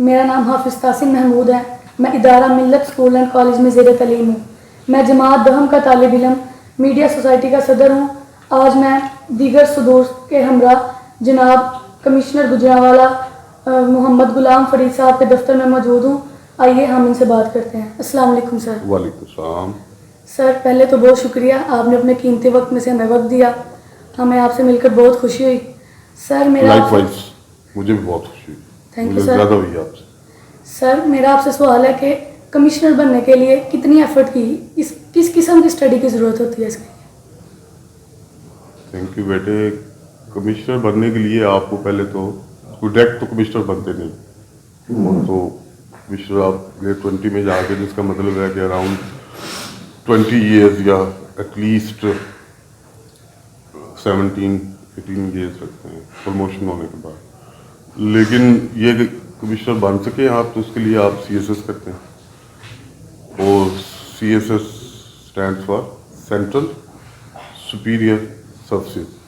میرا نام حافظ تاسم محمود ہے. میں ادارہ ملت اسکول اینڈ کالج میں زیر تعلیم ہوں. میں جماعت دہم کا طالب علم میڈیا سوسائٹی کا صدر ہوں. آج میں دیگر صدور کے ہمراہ جناب کمشنر گجرانوالہ محمد غلام فرید صاحب کے دفتر میں موجود ہوں. آئیے ہم ان سے بات کرتے ہیں. السلام علیکم سر. وعلیکم السلام. سر پہلے تو بہت شکریہ, آپ نے اپنے قیمتی وقت میں سے ہمیں وقت دیا. ہمیں آپ سے مل کر بہت خوشی ہوئی. سر میرا لائک وائز مجھے بھی بہت خوشی ہوئی. تھینک یو مجھے سر. زیادہ ہوئی آپ سے. سر میرا آپ سے سوال ہے کہ کمشنر بننے کے لیے کتنی ایفرٹ کی, کس قسم کی اسٹڈی کی ضرورت ہوتی ہے اس کی؟ تھینک یو بیٹے. کمشنر بننے کے لیے آپ کو پہلے تو کوئی ڈائریکٹ تو کمشنر بنتے نہیں. وہ تو کمشنر آپ گریڈ 20 میں جا کے, جس کا مطلب ہے کہ اراؤنڈ 20 ایئرز یا ایٹ لیسٹ 17-18 ایئرس رکھتے ہیں پروموشن ہونے کے بعد. لیکن یہ کہ کمشنر بن سکیں آپ, تو اس کے لیے آپ CSS کرتے ہیں. اور CSS stands for central superior services.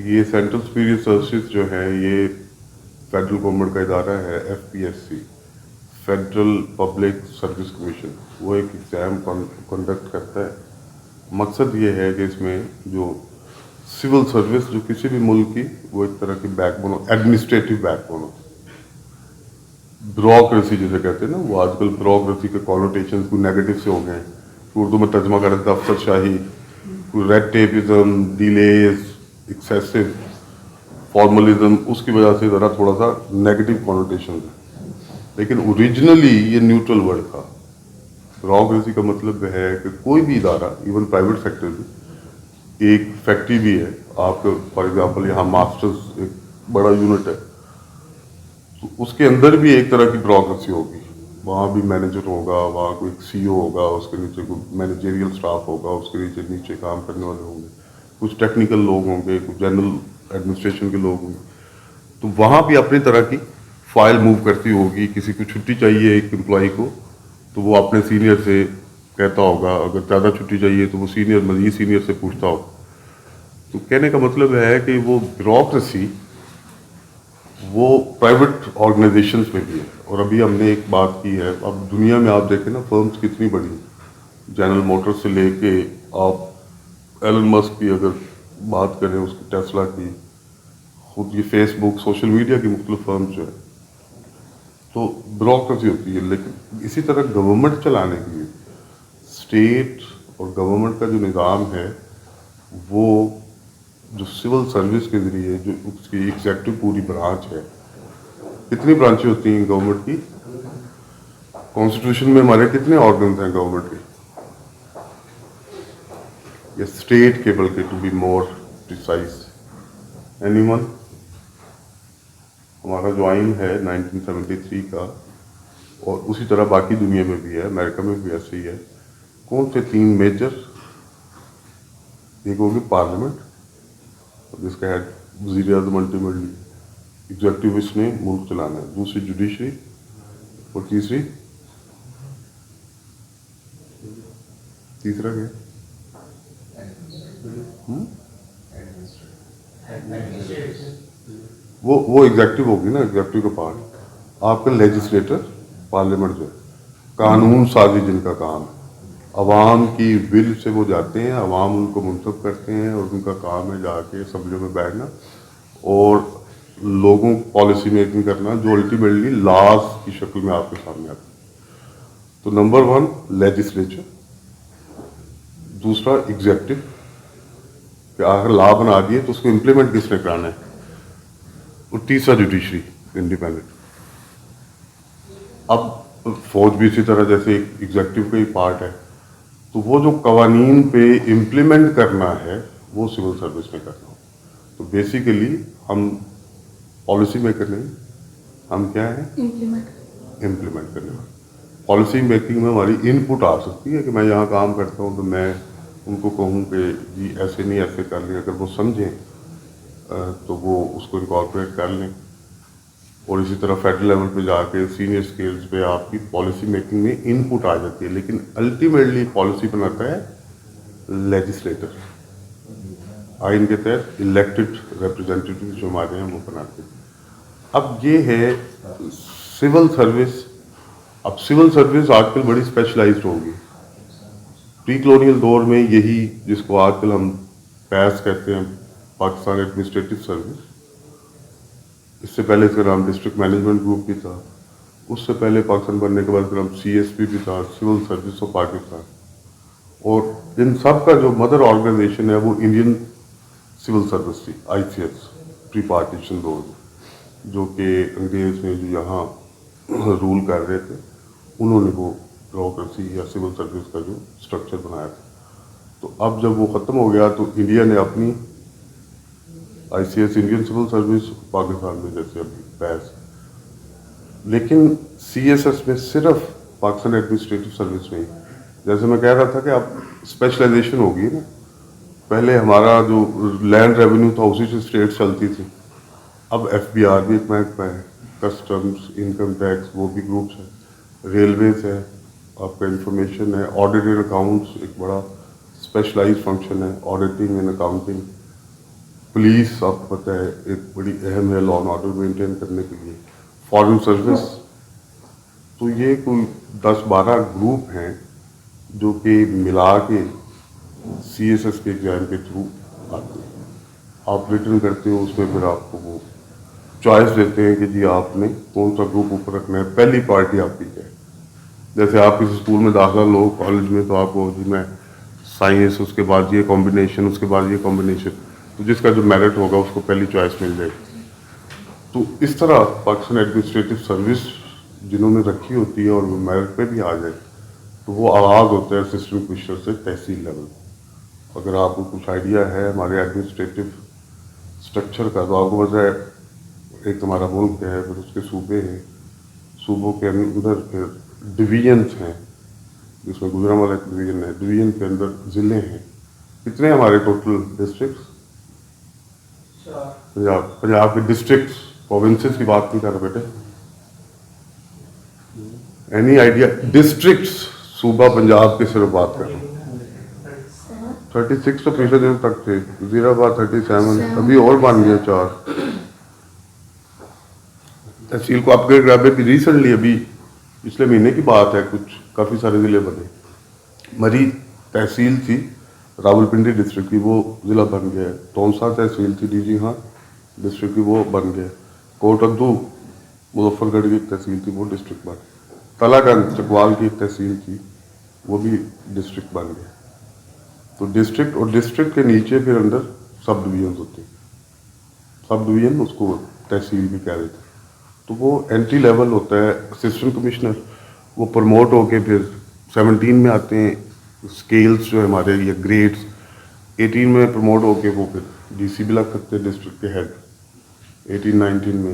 یہ سینٹرل سپیریئر سروسز جو ہے یہ فیڈرل گورنمنٹ کا ادارہ ہے. FPSC federal public service commission, وہ ایک ایگزام کنڈکٹ کرتا ہے. مقصد یہ ہے کہ اس میں جو سول سروس جو کسی بھی ملک کی, وہ ایک طرح کی back bone, administrative back bone ہوتی ہے. بیوروکریسی جسے کہتے ہیں نا, وہ آج کل بیوروکریسی کے کونوٹیشن کوئی نیگیٹو سے ہو گئے ہیں. اردو میں ترجمہ کریں تو افسر شاہی, کوئی red tapism, delays, excessive formalism, اس کی وجہ سے ذرا تھوڑا سا نیگیٹو کونوٹیشن ہے. لیکن اوریجنلی یہ نیوٹرل ورڈ تھا. بیوروکریسی کا مطلب ہے کہ کوئی بھی ادارہ, ایون پرائیویٹ سیکٹر بھی, ایک فیکٹری بھی ہے آپ کا. فار ایگزامپل یہاں ماسٹرز ایک بڑا یونٹ ہے, تو اس کے اندر بھی ایک طرح کی بیوروکریسی ہوگی. وہاں بھی مینیجر ہوگا, وہاں کوئی CEO ہوگا, اس کے نیچے کوئی مینیجریل اسٹاف ہوگا, اس کے نیچے کام کرنے والے ہوں گے, کچھ ٹیکنیکل لوگ ہوں گے, کچھ جنرل ایڈمنسٹریشن کے لوگ ہوں گے. تو وہاں بھی اپنی طرح کی فائل موو کرتی ہوگی. کسی کو چھٹی چاہیے ایک امپلائی کو, تو وہ اپنے سینئر سے کہتا ہوگا. اگر زیادہ چھٹی چاہیے تو وہ مزید سینئر سے پوچھتا ہوگا. تو کہنے کا مطلب ہے کہ وہ بیوروکریسی وہ پرائیویٹ آرگنائزیشنز میں بھی ہے. اور ابھی ہم نے ایک بات کی ہے, اب دنیا میں آپ دیکھیں نا فرمز کتنی بڑی ہیں. جنرل موٹر سے لے کے آپ ایلن مسک کی اگر بات کریں, اس کی ٹیسلا کی, خود یہ فیس بک, سوشل میڈیا کی مختلف فرمز جو ہے, تو بیوروکریسی ہوتی ہے. لیکن اسی طرح گورنمنٹ چلانے کے لیے اسٹیٹ اور گورنمنٹ کا جو نظام ہے, وہ جو سول سروس کے ذریعے جو اس کی ایگزیکٹو پوری برانچ ہے. کتنی برانچیں ہوتی ہیں گورنمنٹ کی؟ کانسٹیٹیوشن میں ہمارے کتنے آرگنز ہیں گورنمنٹ کے؟ یا اسٹیٹ کے, بلکہ to be more precise, any one? ہمارا جو آئین ہے 1973 کا, اور اسی طرح باقی دنیا میں بھی ہے, امریکہ میں بھی ایسے ہی ہے. کون سے 3 میجر؟ ایک ہوگی پارلیمنٹ, جس کا ہیڈ وزیر اعظم الٹیمیٹلی, ایگزیکٹو اس نے ملک چلانا ہے. دوسری جوڈیشری, اور تیسرا کیا؟ وہ ایگزیکٹو ہوگی نا, ایگزیکٹو کا پارٹ. آپ کا لیجسلیٹر, پارلیمنٹ جو ہے, قانون سازی جن کا کام ہے. عوام کی ول سے وہ جاتے ہیں, عوام ان کو منتخب کرتے ہیں, اور ان کا کام ہے جا کے اسمبلیوں میں بیٹھنا اور لوگوں پالیسی میکنگ کرنا, جو الٹیمیٹلی لاز کی شکل میں آپ کے سامنے آتی ہے. تو نمبر 1 لیجسلیچر, دوسرا ایگزیکٹو, کہ اگر لا بنا دیے تو اس کو امپلیمنٹ کس نے کرانا ہے, اور تیسرا جوڈیشری انڈیپینڈنٹ. اب فوج بھی اسی طرح جیسے ایگزیکٹو کا ہی پارٹ ہے, تو وہ جو قوانین پہ امپلیمنٹ کرنا ہے وہ سول سروس میں کرنا ہو. تو بیسیکلی ہم پالیسی میکر نہیں, ہم کیا ہیں؟ امپلیمنٹ کرنے والے. پالیسی میکنگ میں ہماری ان پٹ آ سکتی ہے کہ میں یہاں کام کرتا ہوں, تو میں ان کو کہوں کہ جی ایسے نہیں, ایسے کر لیں. اگر وہ سمجھیں تو وہ اس کو انکارپوریٹ کر لیں. اور اسی طرح فیڈرل لیول پہ جا کے سینئر اسکیلز پہ آپ کی پالیسی میکنگ میں ان پٹ آ جاتی ہے. لیکن الٹیمیٹلی پالیسی بناتا ہے لیجسلیٹر, آئین کے تحت الیکٹڈ ریپرزینٹیٹیو جو ہمارے ہیں وہ بناتے ہیں. اب یہ ہے سول سروس. اب سول سروس آج کل بڑی اسپیشلائزڈ ہوگی. پری کلونیل دور میں یہی جس کو آج کل ہم پیس کہتے ہیں, پاکستان ایڈمنسٹریٹو سروس, اس سے پہلے اس کا نام ڈسٹرکٹ مینجمنٹ گروپ بھی تھا, اس سے پہلے پاکستان بننے کے بعد اس کا نام CSP بھی تھا, سول سروس آف پاکستان. اور ان سب کا جو مدر آرگنائزیشن ہے وہ انڈین سول سروس تھی, ICS, پری پارٹیشن دور, جو کہ انگریز نے جو یہاں رول کر رہے تھے انہوں نے وہ بیوروکریسی یا سول سروس کا جو اسٹرکچر بنایا تھا. تو اب جب وہ ختم ہو گیا تو انڈیا نے اپنی ICS, Indian civil service, Pakistan میں جیسے ابھی پیس, لیکن CSS میں صرف پاکستان ایڈمنسٹریٹو سروس میں, جیسے میں کہہ رہا تھا کہ اب اسپیشلائزیشن ہوگی نا. پہلے ہمارا جو لینڈ ریونیو تھا اسی سے اسٹیٹ چلتی تھی, اب FBR بھی ایک محکمہ ہے, کسٹمز, انکم ٹیکس وہ بھی گروپس ہیں, ریلویز ہے, آپ کا انفارمیشن ہے, آڈیٹڈ اکاؤنٹس ایک بڑا اسپیشلائز فنکشن ہے, آڈیٹنگ اینڈ اکاؤنٹنگ. پولیس آپ کو پتہ ہے ایک بڑی اہم ہے لا اینڈ آرڈر مینٹین کرنے کے لیے. Foreign service. تو یہ کوئی 10-12 گروپ ہیں جو کہ ملا کے CSS کے ایگزام کے تھرو آتے ہیں. آپ ریٹرن کرتے ہو, اس میں پھر آپ کو وہ چوائس دیتے ہیں کہ جی آپ نے کون سا گروپ اوپر رکھنا ہے. پہلی پارٹی آپ کی ہے, جیسے آپ کسی اسکول میں داخلہ لو, کالج میں, تو آپ کو جی میں سائنس, اس کے بعد یہ کمبینیشن, اس کے بعد یہ کمبینیشن, تو جس کا جو میرٹ ہوگا اس کو پہلی چوائس مل جائے گی. تو اس طرح پاکستان ایڈمنسٹریٹو سروس جنہوں نے رکھی ہوتی ہے اور وہ میرٹ پہ بھی آ جائے تو وہ آغاز ہوتا ہے اسسٹنٹ کمشنر سے تحصیل لیول. اگر آپ کو کچھ آئیڈیا ہے ہمارے ایڈمنسٹریٹو اسٹرکچر کا, تو آپ کو پتہ ہے ایک ہمارا ملک ہے, پھر اس کے صوبے ہیں, صوبوں کے اندر پھر ڈویژنس ہیں, جس میں گجرانوالہ ایک ڈویژن ہے, ڈویژن کے اندر ضلع ہیں. کتنے ہمارے ٹوٹل ڈسٹرکٹس؟ پنجاب کے ڈسٹرکٹس, پروونسز کی بات نہیں کر رہے بیٹے. Any idea? ڈسٹرکٹس صوبہ پنجاب کی صرف بات کر رہے ہیں. 36 تو پچھلے دن تک تھے, وزیر آباد 37, ابھی اور بن گیا 4. تحصیل کو اپ گریڈ کرا بھی ریسنٹلی, ابھی پچھلے مہینے کی بات ہے, کچھ کافی سارے ضلع بنے. مری تحصیل تھی راولپنڈی ڈسٹرکٹ کی, وہ ضلع بن گیا ہے. تونسا تحصیل تھی DG ہاں ڈسٹرکٹ کی, وہ بن گیا. کوٹ ادو مظفر گڑھ کی ایک تحصیل تھی, وہ ڈسٹرکٹ بن گیا. تلا گنج چکوال کی ایک تحصیل تھی, وہ بھی ڈسٹرکٹ بن گیا. تو ڈسٹرکٹ, اور ڈسٹرکٹ کے نیچے پھر اندر سب ڈویژنز ہوتے ہیں. سب ڈویژن اس کو تحصیل بھی کہہ رہے تھے. تو وہ انٹری لیول ہوتا ہے اسسٹنٹ کمشنر, وہ پروموٹ ہو کے پھر 17 میں آتے ہیں. اسکیلس جو ہے ہمارے یہ گریڈس, 18 میں پروموٹ ہو کے وہ پھر DC بھی لگ سکتے ہیں ڈسٹرکٹ کے ہیڈ 18-19 میں.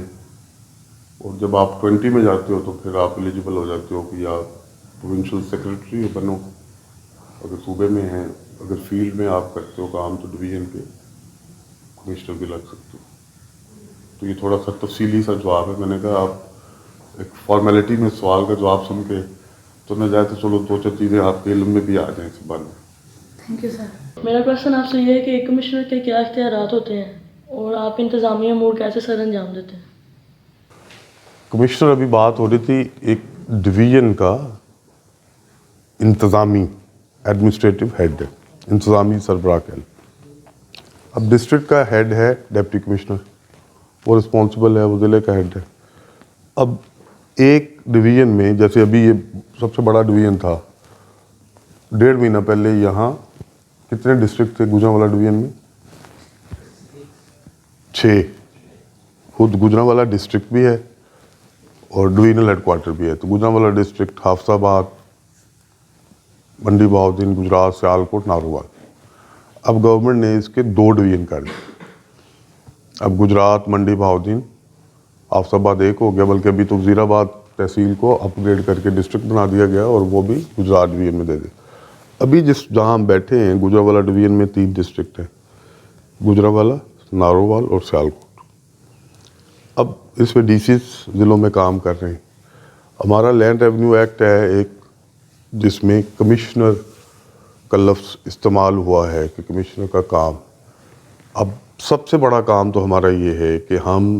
اور جب آپ 20 میں جاتے ہو تو پھر آپ ایلیجیبل ہو جاتے ہو کہ آپ پروونشل سیکرٹری بنو اگر صوبے میں ہیں. اگر فیلڈ میں آپ کرتے ہو کام تو ڈویژن کے کمشنر بھی لگ سکتے ہو. تو یہ تھوڑا سا تفصیلی سا جواب ہے. میں نے کہا آپ ایک فارمیلٹی میں سوال کا جواب سن کے تو نہ جائے تو چلو 2-4 چیزیں آپ کے علم میں بھی آ جائیں اس بارے میں. Thank you sir. میرا کوشچن آپ سے یہ ہے کہ ایک کمشنر کے کیا اختیارات ہوتے ہیں اور آپ انتظامی امور کیسے سر انجام دیتے ہیں؟ کمشنر, ابھی بات ہو رہی تھی ایک ڈویژن کا انتظامی ایڈمنسٹریٹو ہیڈ ہے, انتظامی سربراہ کہہ لیں. اب ڈسٹرکٹ کا ہیڈ ہے ڈپٹی کمشنر, وہ رسپانسبل ہے, وہ ضلع کا ہیڈ ہے. اب ایک ڈویژن میں, جیسے ابھی یہ سب سے بڑا ڈویژن تھا, 1.5 مہینہ پہلے یہاں کتنے ڈسٹرکٹ تھے گجرانوالہ ڈویژن میں؟ 6. خود گجرانوالہ ڈسٹرکٹ بھی ہے اور ڈویژنل ہیڈ کوارٹر بھی ہے. تو گجرانوالہ ڈسٹرکٹ حافظ آباد, منڈی بہاؤدین, گجرات, سیالکوٹ, ناروال. اب گورنمنٹ نے اس کے 2 ڈویژن کر دیے. اب گجرات, منڈی بہاؤدین, حافظ آباد ایک ہو گیا, بلکہ ابھی تو وزیر آباد تحصیل کو اپ گریڈ کر کے ڈسٹرکٹ بنا دیا گیا اور وہ بھی گجرات ڈویژن میں دے دیا. ابھی جہاں ہم بیٹھے ہیں گجرانوالہ ڈویژن میں 3 ڈسٹرکٹ ہیں, گجرانوالہ, ناروال اور سیالکوٹ. اب اس میں DCs ضلعوں میں کام کر رہے ہیں. ہمارا لینڈ ریونیو ایکٹ ہے ایک, جس میں کمشنر کا لفظ استعمال ہوا ہے کہ کمشنر کا کام. اب سب سے بڑا کام تو ہمارا یہ ہے کہ ہم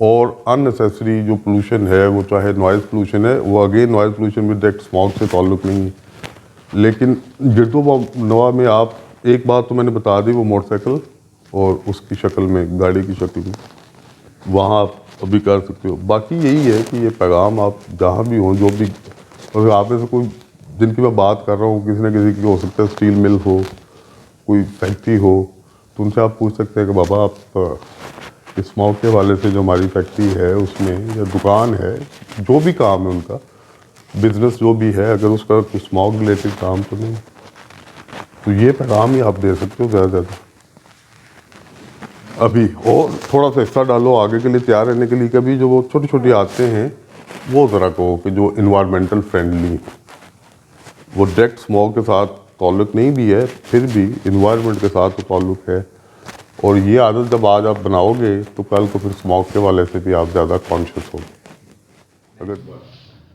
اور اننیسیسری جو پولوشن ہے وہ چاہے نوائز پولوشن ہے، وہ again noise pollution with direct smog سے تعلق نہیں ہے، لیکن گرد و نواح میں آپ ایک بات تو میں نے بتا دی، وہ موٹر سائیکل اور اس کی شکل میں، گاڑی کی شکل میں، وہاں آپ ابھی کر سکتے ہو۔ باقی یہی ہے کہ یہ پیغام آپ جہاں بھی ہوں، جو بھی، اگر آپ میں سے کوئی، جن کی میں بات کر رہا ہوں، کسی نہ کسی کی ہو سکتا ہے اسٹیل مل ہو، کوئی فیکٹری ہو، تو ان سے آپ پوچھ سکتے ہیں کہ بابا آپ اسموگ کے حوالے سے جو ہماری فیکٹری ہے اس میں، یا دکان ہے، جو بھی کام ہے ان کا بزنس جو بھی ہے، اگر اس کا اسموگ ریلیٹڈ کام تو نہیں، تو یہ پیغام ہی آپ دے سکتے ہو زیادہ زیادہ ابھی۔ اور تھوڑا سا حصہ ڈالو آگے کے لیے تیار رہنے کے لیے، کبھی جو وہ چھوٹی چھوٹی عادتیں ہیں وہ ذرا کہو کہ جو انوائرمنٹل فرینڈلی، وہ ڈائریکٹ اسموگ کے ساتھ تعلق نہیں بھی ہے، پھر بھی انوائرمنٹ کے ساتھ تو تعلق ہے، اور یہ عادت جب آج آپ بناؤ گے تو کل کو پھر اسموگ کے حوالے سے بھی آپ زیادہ کانشیس ہو۔ اگر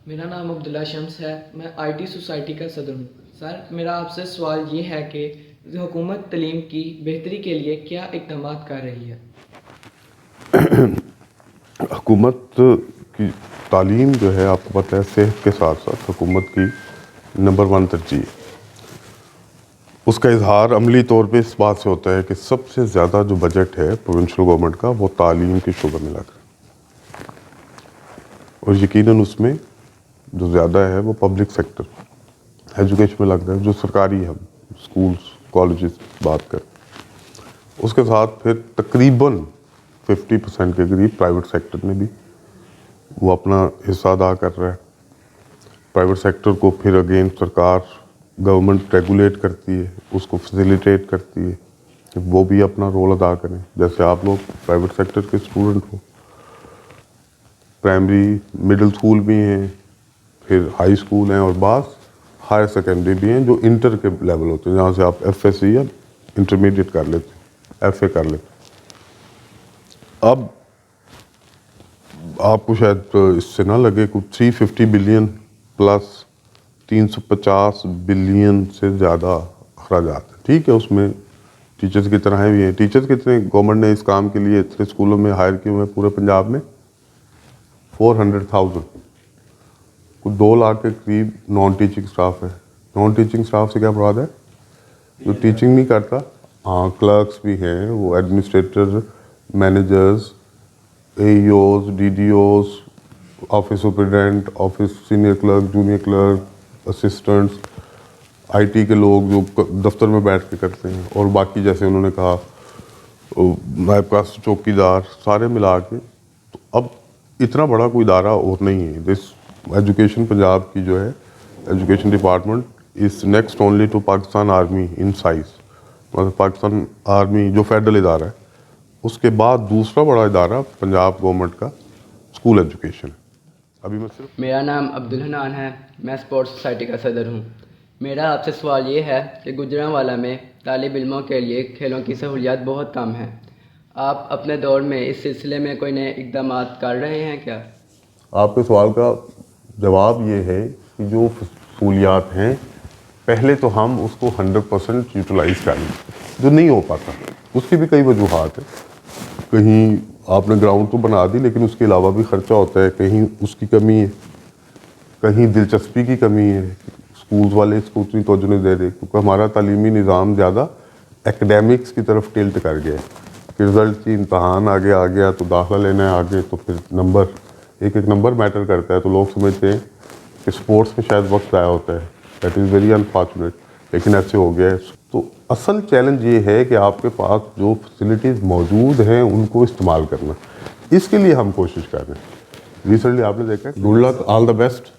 میرا نام عبداللہ شمس ہے، میں آئی ٹی سوسائٹی کا صدر ہوں۔ سر، میرا آپ سے سوال یہ ہے کہ حکومت تعلیم کی بہتری کے لیے کیا اقدامات کر رہی ہے؟ حکومت کی تعلیم جو ہے، آپ کو پتہ ہے، صحت کے ساتھ ساتھ حکومت کی نمبر 1 ترجیح ہے۔ اس کا اظہار عملی طور پہ اس بات سے ہوتا ہے کہ سب سے زیادہ جو بجٹ ہے پروونشل گورنمنٹ کا، وہ تعلیم کے شعبے میں لگ رہا ہے، اور یقیناً اس میں جو زیادہ ہے وہ پبلک سیکٹر ایجوکیشن میں لگ رہا ہے، جو سرکاری، ہم اسکولس کالجز بات کریں، اس کے ساتھ پھر تقریباً 50% کے قریب پرائیویٹ سیکٹر میں بھی وہ اپنا حصہ ادا کر رہا ہے۔ پرائیویٹ سیکٹر کو پھر اگین سرکار، گورنمنٹ ریگولیٹ کرتی ہے، اس کو فیسیلیٹیٹ کرتی ہے کہ وہ بھی اپنا رول ادا کریں۔ جیسے آپ لوگ پرائیویٹ سیکٹر کے اسٹوڈنٹ ہو، پرائمری مڈل اسکول بھی ہیں، پھر ہائی اسکول ہیں، اور بعض ہائر سیکنڈری بھی ہیں جو انٹر کے لیول ہوتے ہیں، جہاں سے آپ ایف ایس سی یا انٹرمیڈیٹ کر لیتے ہیں، ایف اے کر لیتے ہیں۔ اب آپ کو شاید اس سے نہ لگے، کچھ 350 بلین پلس 350 بلین سے زیادہ اخراجات ہیں، ٹھیک ہے، اس میں ٹیچرز کی طرح بھی ہیں۔ ٹیچرز کتنے گورنمنٹ نے اس کام کے لیے اتنے اسکولوں میں ہائر کیے ہوئے ہیں پورے پنجاب میں؟ 400,000۔ کچھ 2 لاکھ کے قریب نان ٹیچنگ اسٹاف ہے۔ نان ٹیچنگ اسٹاف سے کیا مراد ہے؟ جو ٹیچنگ نہیں کرتا، ہاں، کلرکس بھی ہیں، وہ administrator, managers, a E Os, D D Os, office superintendent, office senior clerk, junior clerk, assistants, I T کے لوگ جو دفتر میں بیٹھ کے کرتے ہیں، اور باقی جیسے انہوں نے کہا نائب کاسٹ چوکی دار، سارے ملا کے۔ تو اب اتنا بڑا کوئی ادارہ اور نہیں ہے۔ دس ایجوکیشن پنجاب کی جو ہے education department is next only to Pakistan army in size, مطلب پاکستان آرمی جو فیڈرل ادارہ ہے، اس کے بعد دوسرا بڑا ادارہ پنجاب گورنمنٹ کا اسکول ایجوکیشن ہے۔ ابھی میں صرف میرا نام عبدالحنان ہے، میں اسپورٹس سوسائٹی کا صدر ہوں۔ میرا آپ سے سوال یہ ہے کہ گوجرانوالہ میں طالب علموں کے لیے کھیلوں کی سہولیات بہت کم ہیں۔ آپ اپنے دور میں اس سلسلے میں کوئی نئے اقدامات کر رہے ہیں کیا؟ آپ کے سوال کا جواب یہ ہے کہ جو سہولیات ہیں، پہلے تو ہم اس کو 100% یوٹیلائز کر لیں، جو نہیں ہو پاتا۔ اس کی بھی کئی وجوہات ہیں، کہیں آپ نے گراؤنڈ تو بنا دی لیکن اس کے علاوہ بھی خرچہ ہوتا ہے، کہیں اس کی کمی ہے، کہیں دلچسپی کی کمی ہے، اسکولز والے اس کو اتنی توجہ نہیں دے رہے، کیونکہ ہمارا تعلیمی نظام زیادہ ایکڈیمکس کی طرف ٹلٹ کر گیا ہے کہ رزلٹ کی امتحان آگے آ گیا تو داخلہ لینا ہے آگے، تو پھر نمبر، ایک نمبر میٹر کرتا ہے، تو لوگ سمجھتے ہیں کہ اسپورٹس میں شاید وقت ضائع ہوتا ہے۔ دیٹ از ویری انفارچونیٹ، لیکن ایسے ہو گیا ہے۔ تو اصل چیلنج یہ ہے کہ آپ کے پاس جو فیسلٹیز موجود ہیں ان کو استعمال کرنا، اس کے لیے ہم کوشش کر رہے ہیں۔ ریسنٹلی آپ نے دیکھا، good luck, all the best.